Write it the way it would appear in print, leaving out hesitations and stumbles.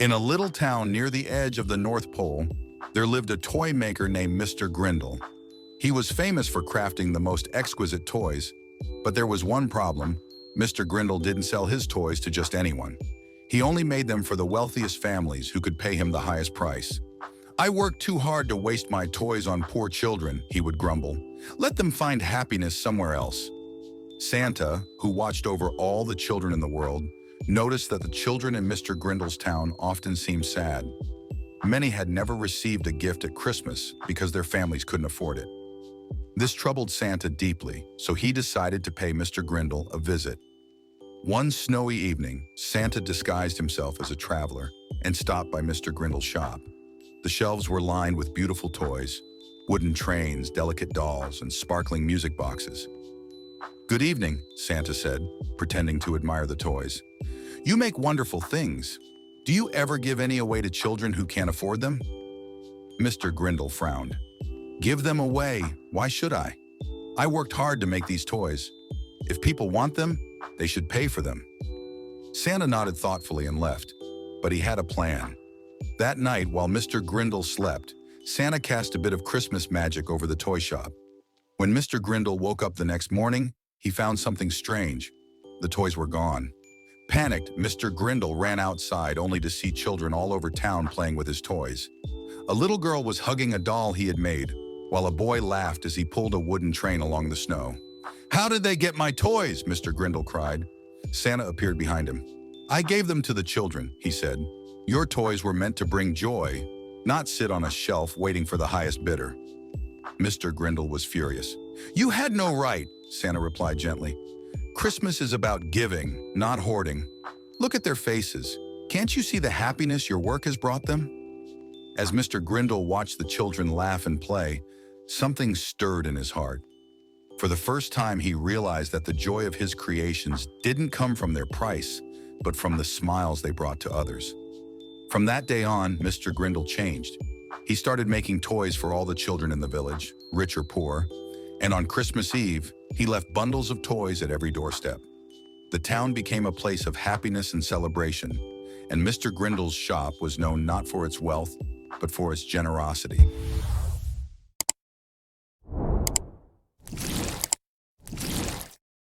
In a little town near the edge of the North Pole, there lived a toy maker named Mr. Grindle. He was famous for crafting the most exquisite toys, but there was one problem. Mr. Grindle didn't sell his toys to just anyone. He only made them for the wealthiest families who could pay him the highest price. "I work too hard to waste my toys on poor children," he would grumble. "Let them find happiness somewhere else." Santa, who watched over all the children in the world, noticed that the children in Mr. Grindle's town often seemed sad. Many had never received a gift at Christmas because their families couldn't afford it. This troubled Santa deeply, so he decided to pay Mr. Grindle a visit. One snowy evening, Santa disguised himself as a traveler and stopped by Mr. Grindle's shop. The shelves were lined with beautiful toys, wooden trains, delicate dolls, and sparkling music boxes. "Good evening," Santa said, pretending to admire the toys. "You make wonderful things. Do you ever give any away to children who can't afford them?" Mr. Grindle frowned. "Give them away? Why should I? I worked hard to make these toys. If people want them, they should pay for them." Santa nodded thoughtfully and left, but he had a plan. That night, while Mr. Grindle slept, Santa cast a bit of Christmas magic over the toy shop. When Mr. Grindle woke up the next morning, he found something strange. The toys were gone. Panicked, Mr. Grindle ran outside only to see children all over town playing with his toys. A little girl was hugging a doll he had made, while a boy laughed as he pulled a wooden train along the snow. "How did they get my toys?" Mr. Grindle cried. Santa appeared behind him. "I gave them to the children," he said. "Your toys were meant to bring joy, not sit on a shelf waiting for the highest bidder." Mr. Grindle was furious. "You had no right," Santa replied gently. "Christmas is about giving, not hoarding. Look at their faces. Can't you see the happiness your work has brought them?" As Mr. Grindle watched the children laugh and play, something stirred in his heart. For the first time, he realized that the joy of his creations didn't come from their price, but from the smiles they brought to others. From that day on, Mr. Grindle changed. He started making toys for all the children in the village, rich or poor, and on Christmas Eve, he left bundles of toys at every doorstep. The town became a place of happiness and celebration, and Mr. Grindle's shop was known not for its wealth, but for its generosity.